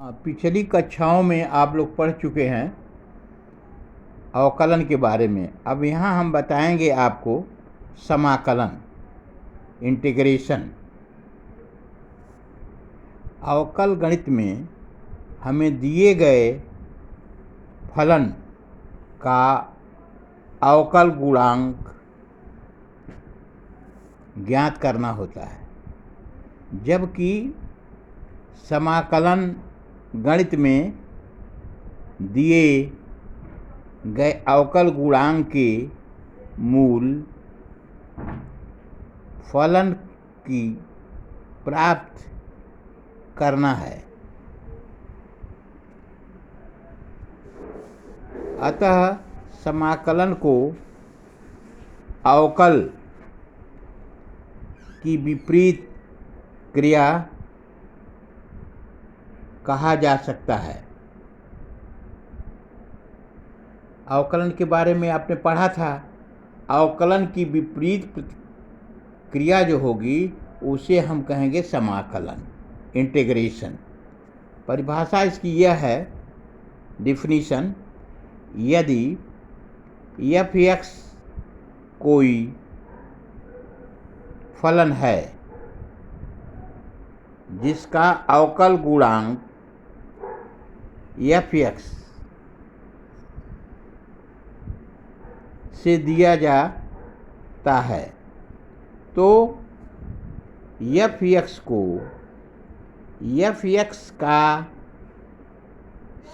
पिछली कक्षाओं में आप लोग पढ़ चुके हैं अवकलन के बारे में। अब यहाँ हम बताएंगे आपको समाकलन, इंटीग्रेशन। अवकल गणित में हमें दिए गए फलन का अवकल गुणांक ज्ञात करना होता है, जबकि समाकलन गणित में दिए गए अवकल गुणांक के मूल फलन की प्राप्त करना है। अतः समाकलन को अवकल की विपरीत क्रिया कहा जा सकता है। अवकलन के बारे में आपने पढ़ा था। अवकलन की विपरीत क्रिया जो होगी उसे हम कहेंगे समाकलन, इंटीग्रेशन। परिभाषा इसकी यह है, डिफिनीशन: यदि f(x) कोई फलन है जिसका अवकल गुणांक f(x) से दिया जाता है, तो f(x) को f(x) का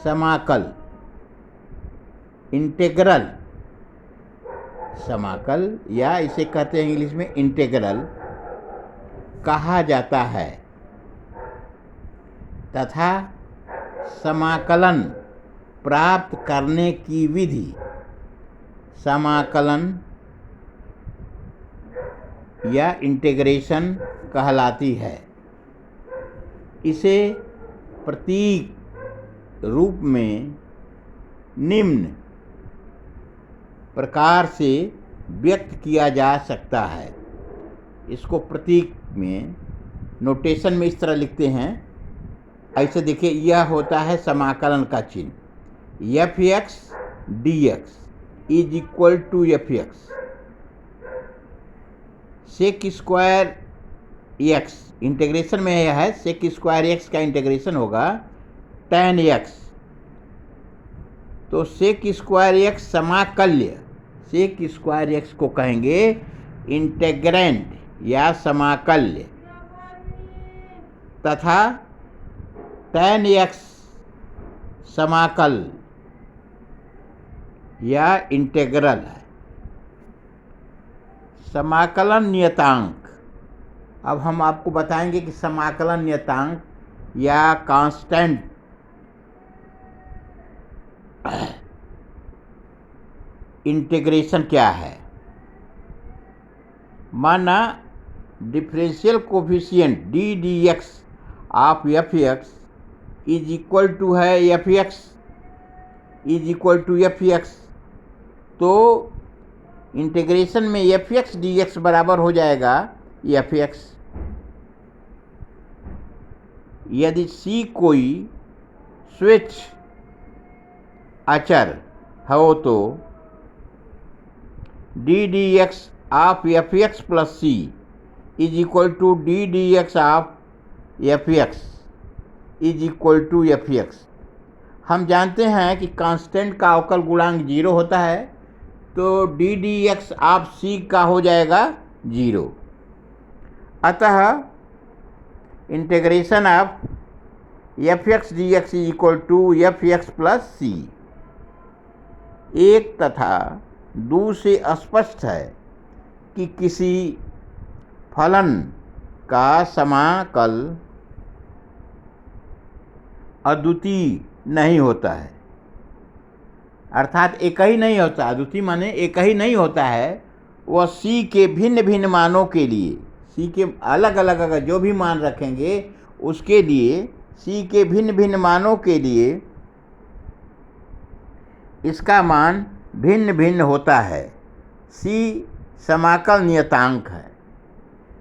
समाकल, इंटीग्रल समाकल, या इसे कहते हैं इंग्लिश में इंटीग्रल, कहा जाता है तथा समाकलन प्राप्त करने की विधि समाकलन या इंटीग्रेशन कहलाती है। इसे प्रतीक रूप में निम्न प्रकार से व्यक्त किया जा सकता है। इसको प्रतीक में, नोटेशन में इस तरह लिखते हैं। ऐसे देखिए, यह होता है समाकलन का चिन्ह, f(x) dx is equal to f(x) sec square x। Integration में यह है, sec स्क्वायर x का इंटीग्रेशन होगा tan x। तो sec स्क्वायर x समाकल्य, sec स्क्वायर x को कहेंगे इंटेग्रेंड या समाकल्य, तथा tan x समाकल या इंटीग्रल है। समाकलन नियतांक। अब हम आपको बताएंगे कि समाकलन नियतांक या कांस्टेंट इंटीग्रेशन क्या है। माना differential coefficient d dx of f(x) is equal to है f(x) is equal to f(x), तो इंटीग्रेशन में f(x) dx बराबर हो जाएगा f(x). यदि c कोई स्विच अचर हो तो d dx of f(x) plus c is equal to d dx of f(x) is equal to f(x). हम जानते हैं कि कांस्टेंट का अवकल गुणांक 0 होता है, तो d dx ऑफ c का हो जाएगा 0। अतः integration of f(x) dx is equal to f(x) plus c। एक तथा दो से स्पष्ट है कि किसी फलन का समाकल अद्वितीय नहीं होता है, अर्थात एक ही नहीं होता। अद्वितीय माने एक ही नहीं होता है। वह c के भिन्न भिन्न मानों के लिए, c के अलग अलग अगर जो भी मान रखेंगे उसके लिए, c के भिन्न भिन्न मानों के लिए इसका मान भिन्न भिन्न होता है। c समाकल नियतांक है।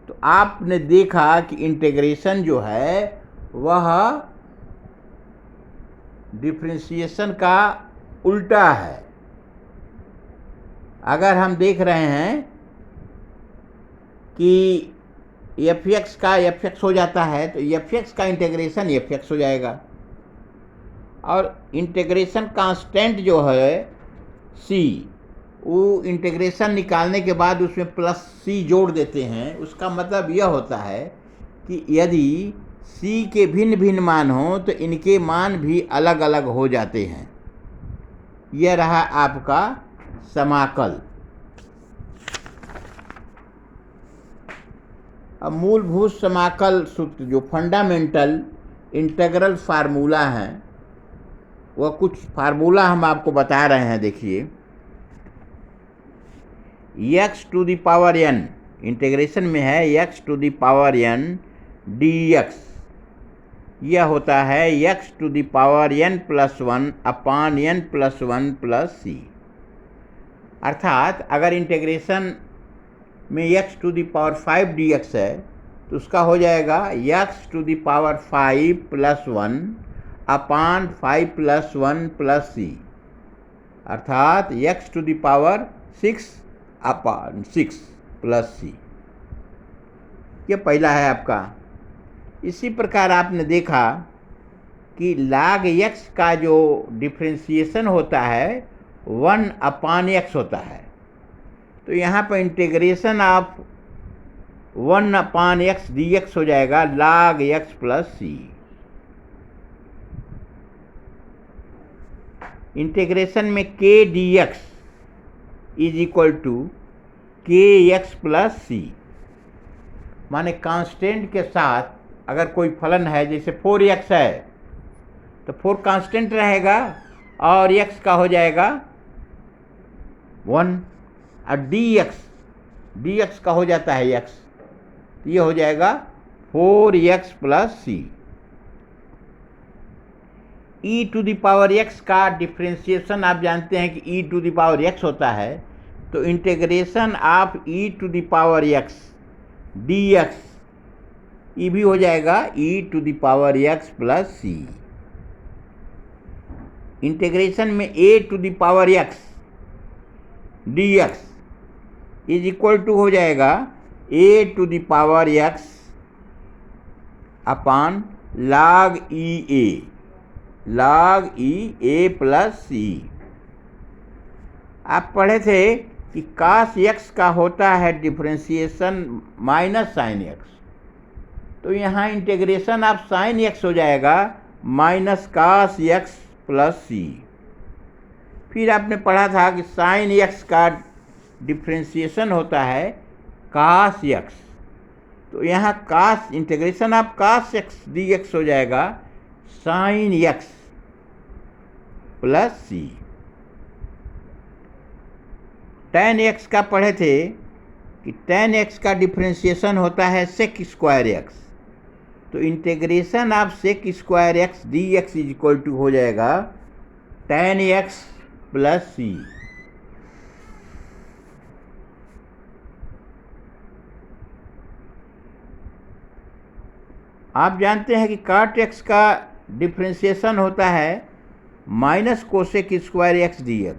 तो आपने देखा कि इंटीग्रेशन जो है वह डिफरेंशिएशन का उल्टा है। अगर हम देख रहे हैं कि fx का fx हो जाता है तो fx का इंटीग्रेशन fx हो जाएगा, और इंटीग्रेशन कांस्टेंट जो है c, वो इंटीग्रेशन निकालने के बाद उसमें प्लस c जोड़ देते हैं। उसका मतलब यह होता है कि यदि c के भिन्न भिन्न मान हों तो इनके मान भी अलग अलग हो जाते हैं। यह रहा आपका समाकल। अब मूलभूत समाकल सूत्र जो फंडामेंटल इंटीग्रल फार्मूला है, वह कुछ फार्मूला हम आपको बता रहे हैं। देखिए, x to the power n integration में है x to the power n dx, यह होता है x to the power n plus 1 upon n plus 1 plus c। अर्थात अगर इंटीग्रेशन में x to the power 5 dx है तो उसका हो जाएगा x to the power 5 plus 1 upon 5 plus 1 plus c, अर्थात x to the power 6 upon 6 plus c। ये पहला है आपका। इसी प्रकार आपने देखा कि log x का जो डिफ्रेंशिएशन होता है 1 अपान x होता है, तो यहाँ पर integration of 1 upon x dx हो जाएगा log x plus c। Integration में k dx is equal to k x plus c, माने कांस्टेंट के साथ अगर कोई फलन है, जैसे 4x है तो 4 कांस्टेंट रहेगा और x का हो जाएगा 1, और dx का हो जाता है x, तो ये हो जाएगा 4x plus C. e to the power x का डिफ्रेंशिएशन आप जानते हैं कि e to the power x होता है, तो integration of e to the power x dx ये भी हो जाएगा e to the power x plus C. Integration में a to the power x dx is equal to हो जाएगा a to the power x upon log e a plus सी। आप पढ़े थे कि cos x का होता है डिफ्रेंशिएशन माइनस साइन x, तो यहाँ इंटीग्रेशन ऑफ साइन x हो जाएगा माइनस cos x प्लस सी। फिर आपने पढ़ा था कि साइन x का डिफ्रेंशिएशन होता है cos x, तो यहाँ cos integration of cos x dx हो जाएगा साइन x प्लस सी। tan x का पढ़े थे कि tan x का डिफ्रेंशिएशन होता है sec स्क्वायर x, तो integration of sec square x dx is equal to हो जाएगा tan x प्लस सी। आप जानते हैं कि cot x का डिफ्रेंशिएशन होता है minus cosec square x dx,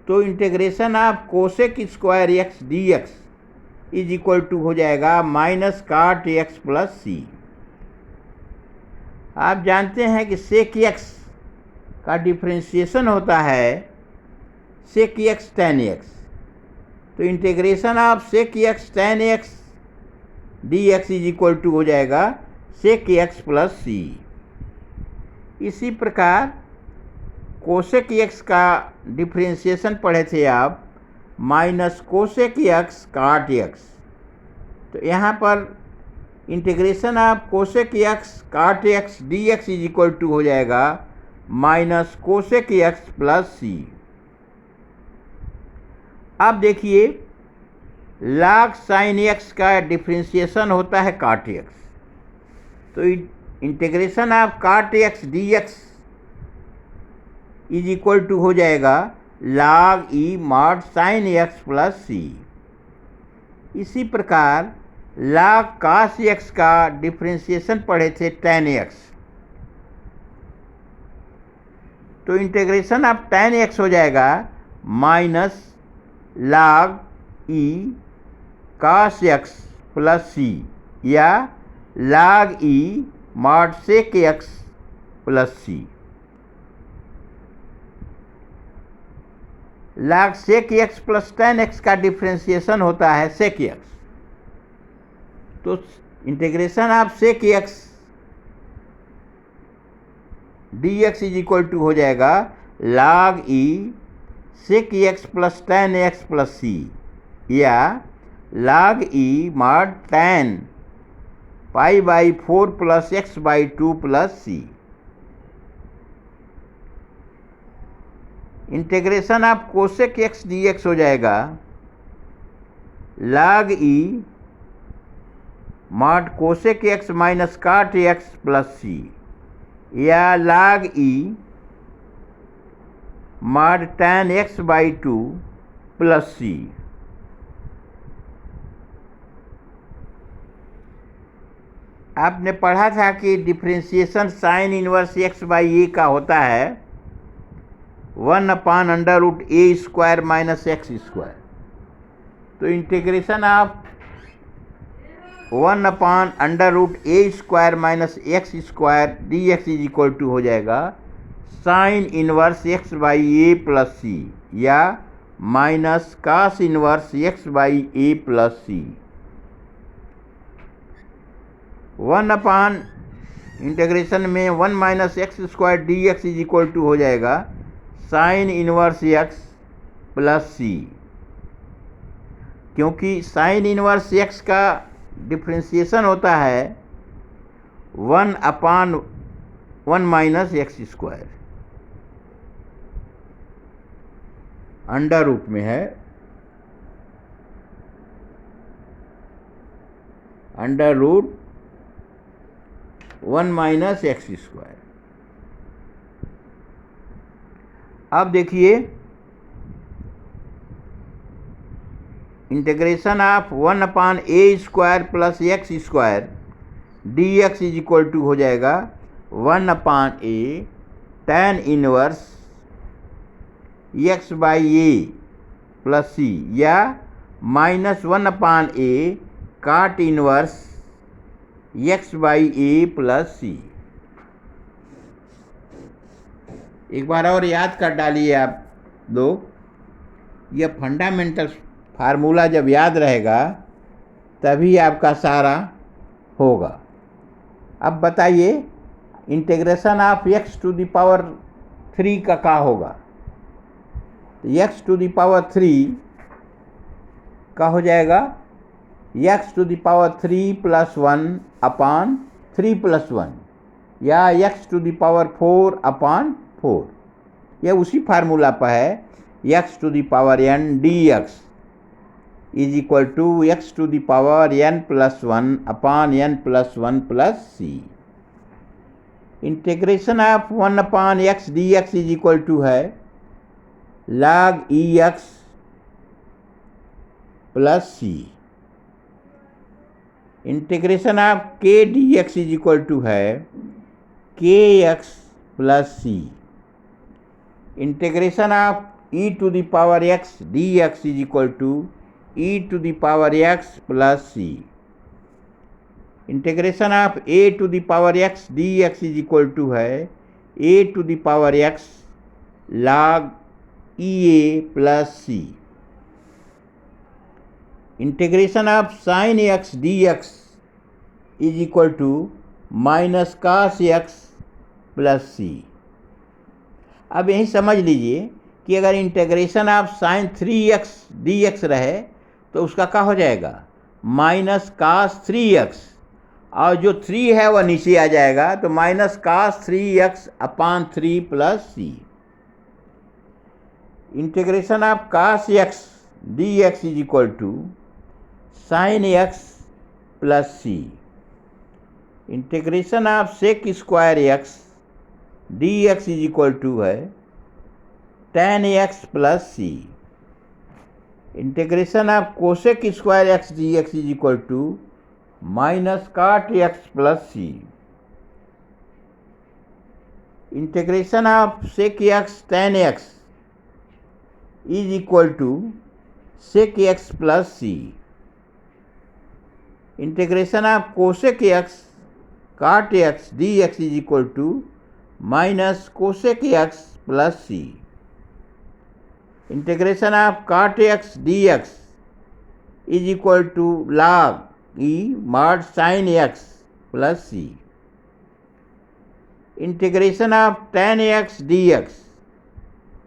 तो integration of cosec square x dx is equal to हो जाएगा माइनस cot x प्लस सी। आप जानते हैं कि sec x का डिफ्रेंशिएशन होता है sec x tan x, तो integration of sec x tan x dx is equal to हो जाएगा sec x प्लस सी। इसी प्रकार कोसेक x का डिफ्रेंशिएशन पढ़े थे आप minus cosec x cot x, तो यहाँ पर integration of cosec x cot x dx is equal to हो जाएगा minus cosec x plus C. अब देखिए log साइन x का डिफ्रेंशिएशन होता है cot x, तो integration of cot x dx is equal to हो जाएगा log e mod sine x plus C. इसी प्रकार log cos x का डिफ्रेंशिएशन पढ़े थे tan x, तो इंटीग्रेशन ऑफ tan x हो जाएगा minus log e cos x plus C या log e mod sec x plus C. log sec x plus tan x का डिफ्रेंसिएशन होता है sec x, तो integration of sec x dx is equal to हो जाएगा log e sec x plus tan x plus C या log e mod tan pi by 4 plus x by 2 plus C. Integration of cosec x dx हो जाएगा log e mod cosec x minus cot x plus C या log e mod tan x by 2 plus C. आपने पढ़ा था कि differentiation sine inverse x by a का होता है 1/√a² माइनस x स्क्वायर। तो integration of 1/√a² minus x square dx is equal to हो जाएगा sine inverse x by a plus C या minus cos inverse x by a plus C. 1 integration में 1 minus x square dx is equal to हो जाएगा sine inverse x plus C, क्योंकि sine inverse x का differentiation होता है 1/1 minus x square, under root में है under root 1 minus x square. अब देखिए integration of 1/a² plus x square dx is equal to हो जाएगा 1/a tan inverse x by a plus C या minus 1/a cot inverse x by a plus सी। एक बार और याद कर डालिए आप लोग, यह फंडामेंटल फार्मूला जब याद रहेगा तभी आपका सारा होगा। अब बताइए integration of x to the power 3 का क्या होगा। x टू द पावर 3 का हो जाएगा x to the power 3 plus 1/3 plus 1 या x टू द पावर 4/4। यह उसी फार्मूला पर है x to the power n dx is equal to x to the power n plus 1/n plus 1 plus C. Integration of 1/x dx is equal to है log ex plus C. Integration of k dx is equal to है kx plus C. Integration of e to the power x dx is equal to e to the power x plus C. Integration of a to the power x dx is equal to है a to the power x log e a plus C. Integration of sine x dx is equal to minus cos x plus C. अब यही समझ लीजिए कि अगर integration of sign 3x dx रहे तो उसका क्या हो जाएगा माइनस कास 3x, और जो 3 है वह नीचे आ जाएगा तो minus cos 3x/3 plus C. Integration of cos x dx is equal to sine x plus C. Integration of sec square x dx is equal to है tan x plus C. Integration of cosec square x dx is equal to minus cot x plus C. Integration of sec x tan x is equal to sec x plus c। Integration of cosec x cot x dx is equal to minus cosec x plus c। Integration of cot x dx is equal to log e mod sin x plus c। Integration of tan x dx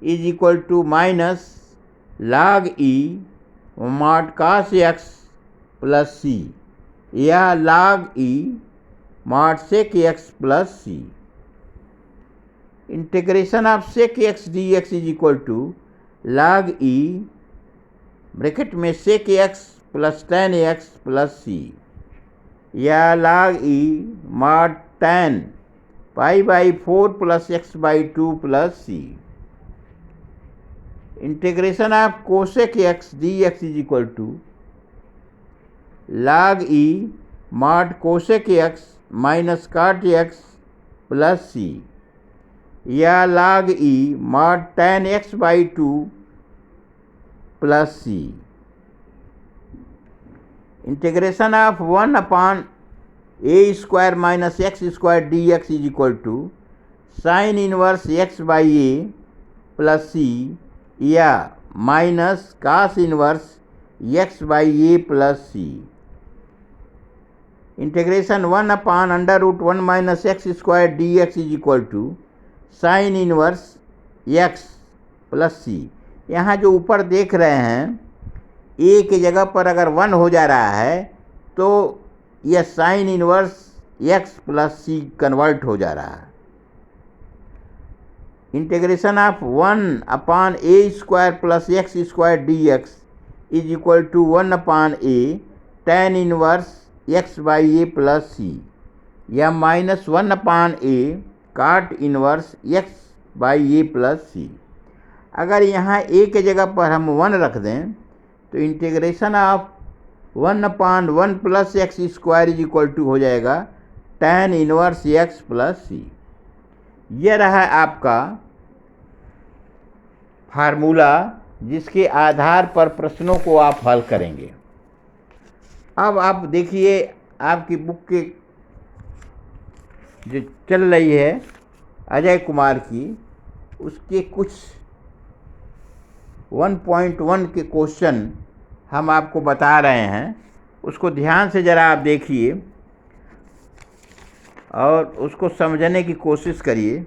is equal to minus log e mod cos x plus c या log e mod sec x plus c। Integration of sec x dx is equal to log e bracket में sec x plus tan x plus c या log e mod tan pi by 4 plus x by 2 plus c। Integration of cosec x dx is equal to log e mod cosec x minus cot x plus c या log e mod tan x by 2 plus c। Integration of 1 upon a square minus x square dx is equal to sine inverse x by a plus c या minus cos inverse x by a plus c। Integration 1 upon under root 1 minus x square dx is equal to sine inverse x plus c। यहाँ जो ऊपर देख रहे हैं a की जगह पर अगर 1 हो जा रहा है तो यह sine inverse x plus c convert हो जा रहा है। Integration of 1 upon a square plus x square dx is equal to 1 upon a tan inverse x by a plus c या minus 1 upon a cot inverse x by a plus c। अगर यहाँ a के जगह पर हम 1 रख दें तो integration of 1 upon 1 plus x square is equal to हो जाएगा tan inverse x plus c। यह रहा आपका फार्मूला जिसके आधार पर प्रश्नों को आप हल करेंगे। अब आप देखिए आपकी बुक के जो चल रही है अजय कुमार की, उसके कुछ 1.1 के क्वेश्चन हम आपको बता रहे हैं, उसको ध्यान से ज़रा आप देखिए और उसको समझने की कोशिश करिए।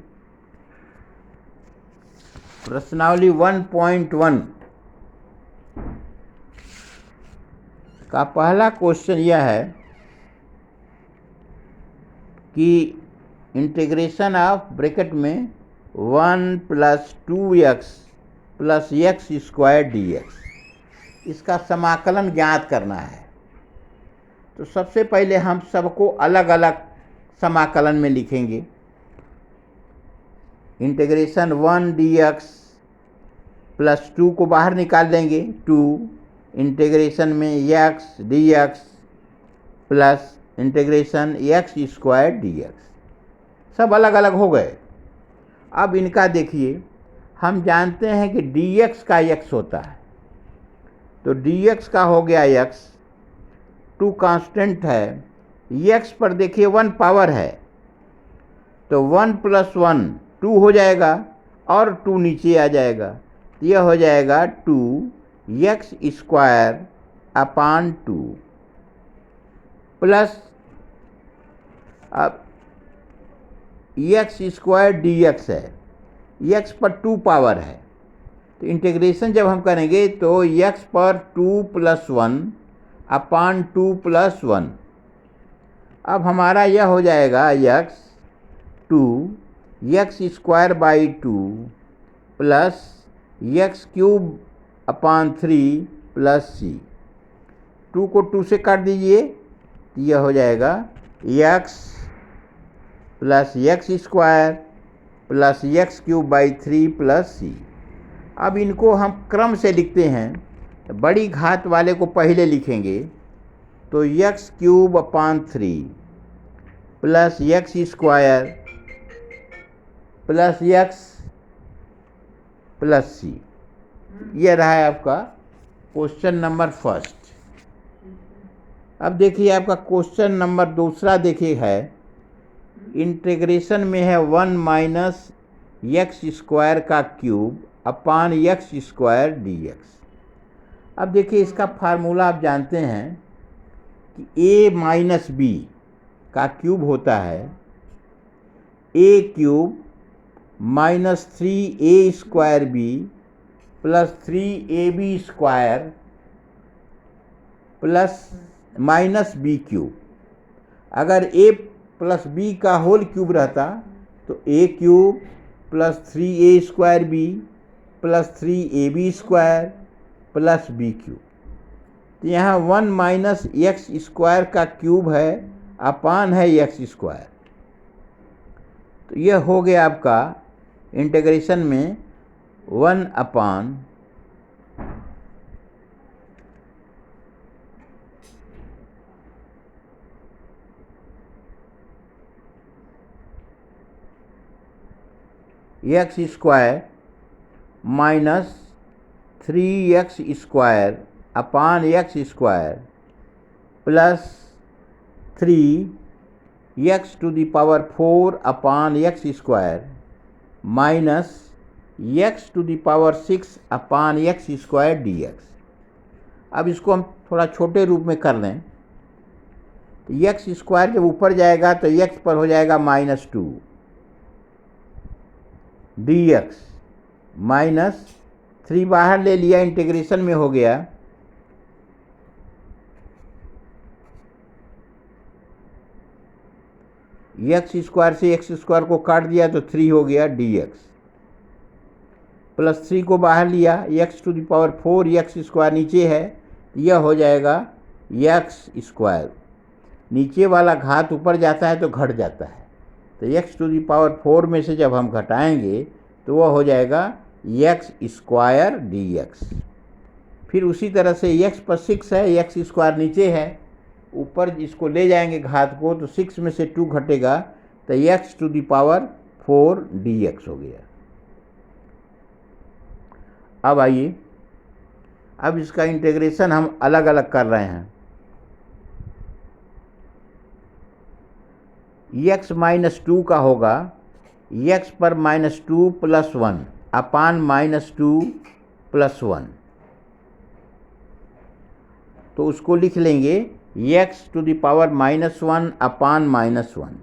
प्रश्नावली 1.1 का पहला क्वेश्चन यह है कि इंटीग्रेशन ऑफ ब्रैकेट में 1 plus 2x plus x square dx, इसका समाकलन ज्ञात करना है। तो सबसे पहले हम सबको अलग अलग समाकलन में लिखेंगे। इंटीग्रेशन 1 dx प्लस 2 को बाहर निकाल देंगे 2, इंटीग्रेशन में x dx plus integration x square dx, सब अलग अलग हो गए। अब इनका देखिए, हम जानते हैं कि dx का x होता है, तो dx का हो गया x, 2 कांस्टेंट है, x पर देखिए 1 पावर है तो 1 प्लस 1 2 हो जाएगा और 2 नीचे आ जाएगा, तो यह हो जाएगा 2x स्क्वायर अपान 2 प्लस अब x स्क्वायर dx है, x पर 2 पावर है, तो इंटीग्रेशन जब हम करेंगे तो x पर 2 प्लस 1 अपान 2 प्लस 1। अब हमारा यह हो जाएगा x square by 2 plus x cube upon 3 plus c। 2 को 2 से काट दीजिए तो यह हो जाएगा x plus x square plus x cube by 3 plus c। अब इनको हम क्रम से लिखते हैं। बड़ी घात वाले को पहले लिखेंगे तो x cube upon 3 plus x square plus x plus C. ये रहा है आपका क्वेश्चन नंबर फर्स्ट। अब देखिए आपका क्वेश्चन नंबर दूसरा देखिए है, इंटीग्रेशन में है 1 माइनस एक्स स्क्वायर का cube upon x square d x. अब देखिए इसका फार्मूला आप जानते हैं कि a माइनस बी का क्यूब होता है a cube minus 3a square b plus 3ab square plus minus b cube. अगर a प्लस बी का होल क्यूब रहता तो a cube plus 3a square b plus 3ab square plus b cube. तो यहाँ 1 minus x square का cube है अपान है x square. तो यह हो गया आपका इंटीग्रेशन में 1 upon x square minus 3x square upon x square plus 3x to the power 4 upon x square minus x to the power 6 upon x square d x. अब इसको हम थोड़ा छोटे रूप में कर लें तो एक्स स्क्वायर जब ऊपर जाएगा तो x पर हो जाएगा -2 डी एक्स माइनस 3 बाहर ले लिया, इंटीग्रेशन में हो गया एक्स स्क्वायर से एक्स स्क्वायर को काट दिया तो 3 हो गया डी एक्स प्लस 3 को बाहर लिया x to the power 4 x square नीचे है, यह हो जाएगा एक्स स्क्वायर। नीचे वाला घात ऊपर जाता है तो घट जाता है, तो एक्स टू द पावर 4 में से जब हम घटाएंगे तो वह हो जाएगा एक्स स्क्वायर डी एक्स। फिर उसी तरह से एक्स पर 6 है, एक्स स्क्वायर नीचे है, ऊपर इसको ले जाएंगे घात को तो 6 में से 2 घटेगा तो x to the power 4 d x हो गया। अब आइए, अब इसका इंटीग्रेशन हम अलग अलग कर रहे हैं। एक्स -2 का होगा एक्स पर -2 प्लस 1 अपान -2 प्लस 1, तो उसको लिख लेंगे x to the power -1 upon -1।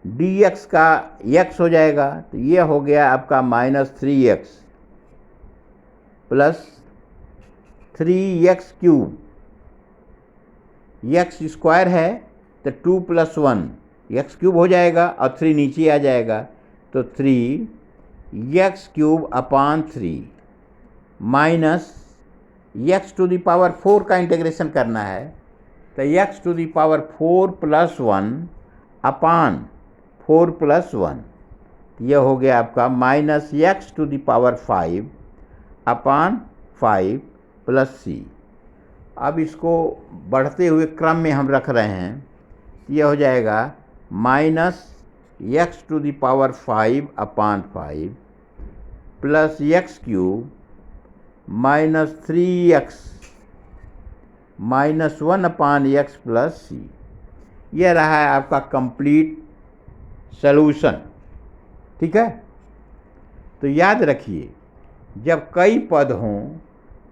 D x का एक्स हो जाएगा तो ये हो गया आपका -3x plus 3x cube. X square है तो 2 प्लस 1 एक्स क्यूब हो जाएगा और 3 नीचे आ जाएगा तो 3x cube upon 3 minus x to the power 4 का इंटीग्रेशन करना है तो x to the power 4 plus 1 upon 4 plus 1, यह हो गया आपका minus x to the power 5 upon 5 plus C. अब इसको बढ़ते हुए क्रम में हम रख रहे हैं, यह हो जाएगा minus x to the power 5 upon 5 plus x cube minus 3x minus 1 upon x plus C. यह रहा है आपका कंप्लीट सॉल्यूशन। ठीक है, तो याद रखिए जब कई पद हों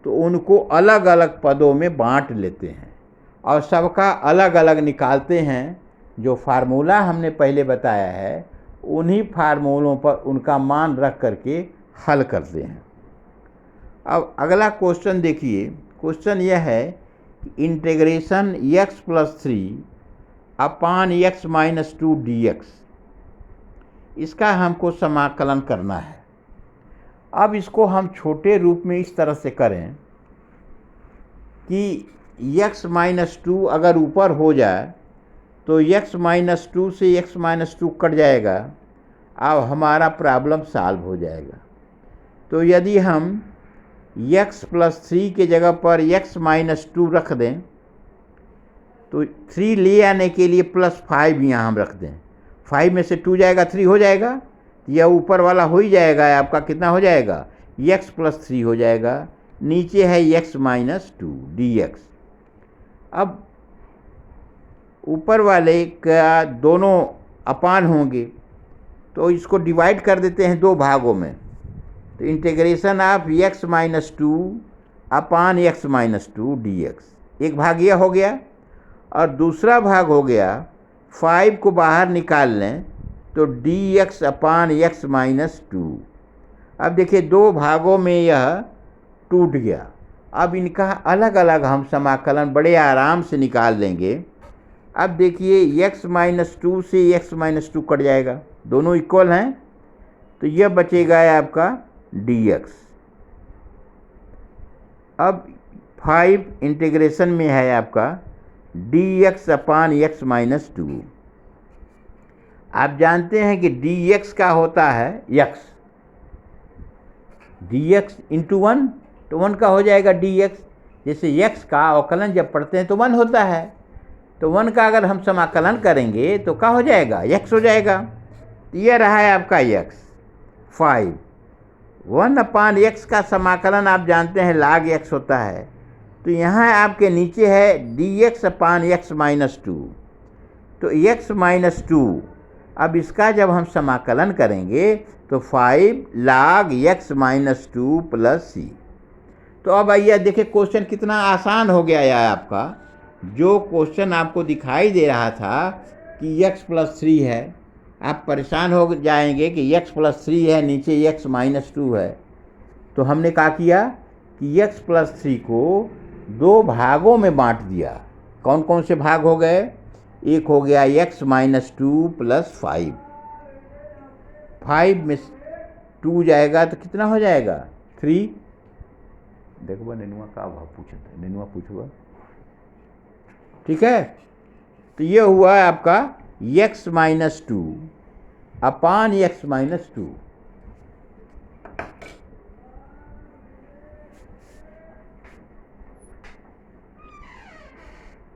तो उनको अलग अलग पदों में बांट लेते हैं और सबका अलग अलग निकालते हैं। जो फार्मूला हमने पहले बताया है उन्हीं फार्मूलों पर उनका मान रख करके हल करते हैं। अब अगला क्वेश्चन देखिए, क्वेश्चन यह है कि इंटीग्रेशन x प्लस 3 अपान x माइनस 2 डी एक्स, इसका हमको समाकलन करना है। अब इसको हम छोटे रूप में इस तरह से करें कि x माइनस 2 अगर ऊपर हो जाए तो x माइनस 2 से x माइनस 2 कट जाएगा, अब हमारा प्रॉब्लम सॉल्व हो जाएगा। तो यदि हम x प्लस 3 के जगह पर x माइनस 2 रख दें तो 3 ले आने के लिए प्लस 5 यहाँ हम रख दें, 5 में से 2 जाएगा 3 हो जाएगा, यह ऊपर वाला हो ही जाएगा, आपका कितना हो जाएगा, x प्लस 3 हो जाएगा, नीचे है x माइनस 2 dx। अब ऊपर वाले का दोनों अपान होंगे, तो इसको डिवाइड कर देते हैं दो भागों में। तो integration of x minus 2 upon x minus 2 dx, एक भाग यह हो गया, और दूसरा भाग हो गया 5 को बाहर निकाल लें तो dx अपान x माइनस 2। अब देखिए दो भागों में यह टूट गया। अब इनका अलग अलग हम समाकलन बड़े आराम से निकाल लेंगे। अब देखिए x माइनस 2 से x माइनस 2 कट जाएगा, दोनों इक्वल हैं, तो यह बचेगा आपका dx। अब 5 इंटीग्रेशन में है आपका dx अपान x माइनस 2। आप जानते हैं कि dx का होता है x, dx इंटू 1, तो 1 का हो जाएगा dx। जैसे x का अवकलन जब पढ़ते हैं तो 1 होता है, तो 1 का अगर हम समाकलन करेंगे तो क्या हो जाएगा, x हो जाएगा। तो यह रहा है आपका x 5। 1 अपान x का समाकलन आप जानते हैं log x होता है, तो यहाँ आपके नीचे है dx अपान x माइनस 2। तो x माइनस 2, अब इसका जब हम समाकलन करेंगे तो 5 log x minus 2 plus c। तो अब आइए देखिए क्वेश्चन कितना आसान हो गया है आपका। जो क्वेश्चन आपको दिखाई दे रहा था कि x प्लस 3 है, आप परेशान हो जाएंगे कि x प्लस 3 है, नीचे x माइनस 2 है, तो हमने क्या किया कि x प्लस 3 को दो भागों में बांट दिया। कौन कौन से भाग हो गए, एक हो गया x माइनस 2 प्लस 5, 5 में 2 जाएगा तो कितना हो जाएगा 3। देखो नेनुआ का भाव पूछा था, नेनुआ पूछूगा, ठीक है। तो ये हुआ आपका x माइनस 2 अपान x माइनस 2,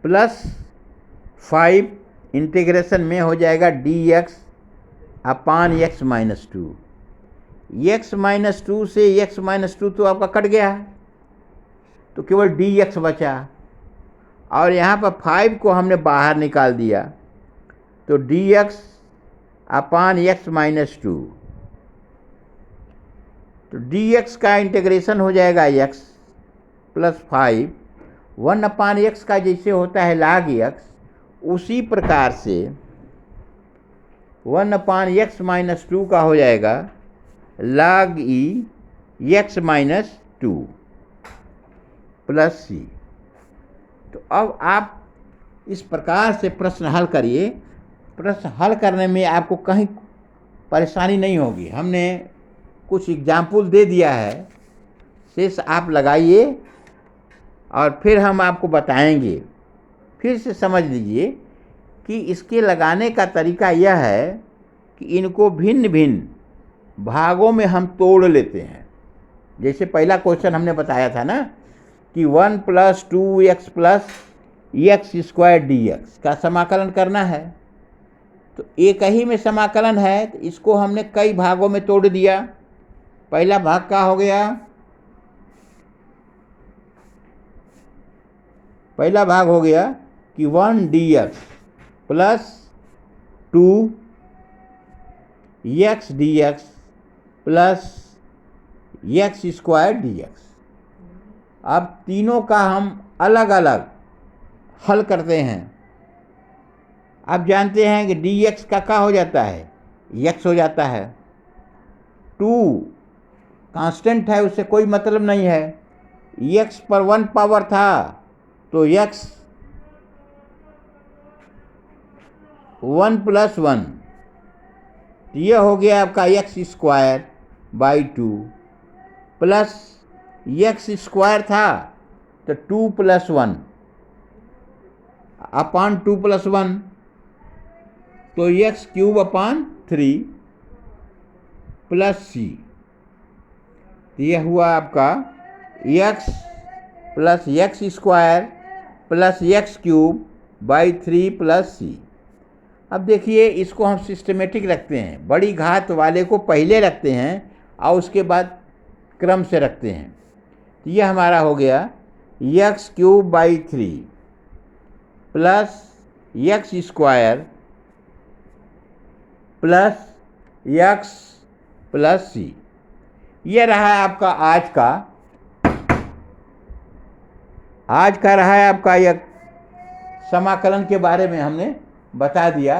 प्लस 5 इंटीग्रेशन में हो जाएगा dx अपान x माइनस 2। x माइनस 2 से x माइनस 2 तो आपका कट गया, तो केवल dx बचा, और यहाँ पर 5 को हमने बाहर निकाल दिया, तो dx अपान x माइनस 2। तो dx का इंटीग्रेशन हो जाएगा x प्लस 5, 1 अपान x का जैसे होता है log x, उसी प्रकार से 1 अपान x माइनस 2 का हो जाएगा log e x minus 2 plus c। तो अब आप इस प्रकार से प्रश्न हल करिए। प्रश्न हल करने में आपको कहीं परेशानी नहीं होगी। हमने कुछ एग्जाम्पल दे दिया है, शेष आप लगाइए और फिर हम आपको बताएंगे। फिर से समझ लीजिए कि इसके लगाने का तरीका यह है कि इनको भिन्न भिन्न भागों में हम तोड़ लेते हैं। जैसे पहला क्वेश्चन हमने बताया था ना कि 1 plus 2x plus x square dx का समाकलन करना है, तो एक ही में समाकलन है, तो इसको हमने कई भागों में तोड़ दिया। पहला भाग का हो गया, पहला भाग हो गया कि 1 dx plus 2 x dx plus x square dx। अब तीनों का हम अलग अलग हल करते हैं। आप जानते हैं कि dx का क्या हो जाता है, x हो जाता है। 2 कांस्टेंट है, उससे कोई मतलब नहीं है। x पर 1 पावर था तो x 1 प्लस 1, यह हो गया आपका x square by 2 plus x square था तो 2 प्लस 1 अपान 2 प्लस 1, तो x cube upon 3 plus c। यह हुआ आपका x plus x square plus x cube by 3 plus c। अब देखिए, इसको हम सिस्टमेटिक रखते हैं, बड़ी घात वाले को पहले रखते हैं और उसके बाद क्रम से रखते हैं। तो यह हमारा हो गया x³/3 plus x² plus x plus c। यह रहा है आपका आज का रहा है आपका यह समाकलन के बारे में हमने बता दिया।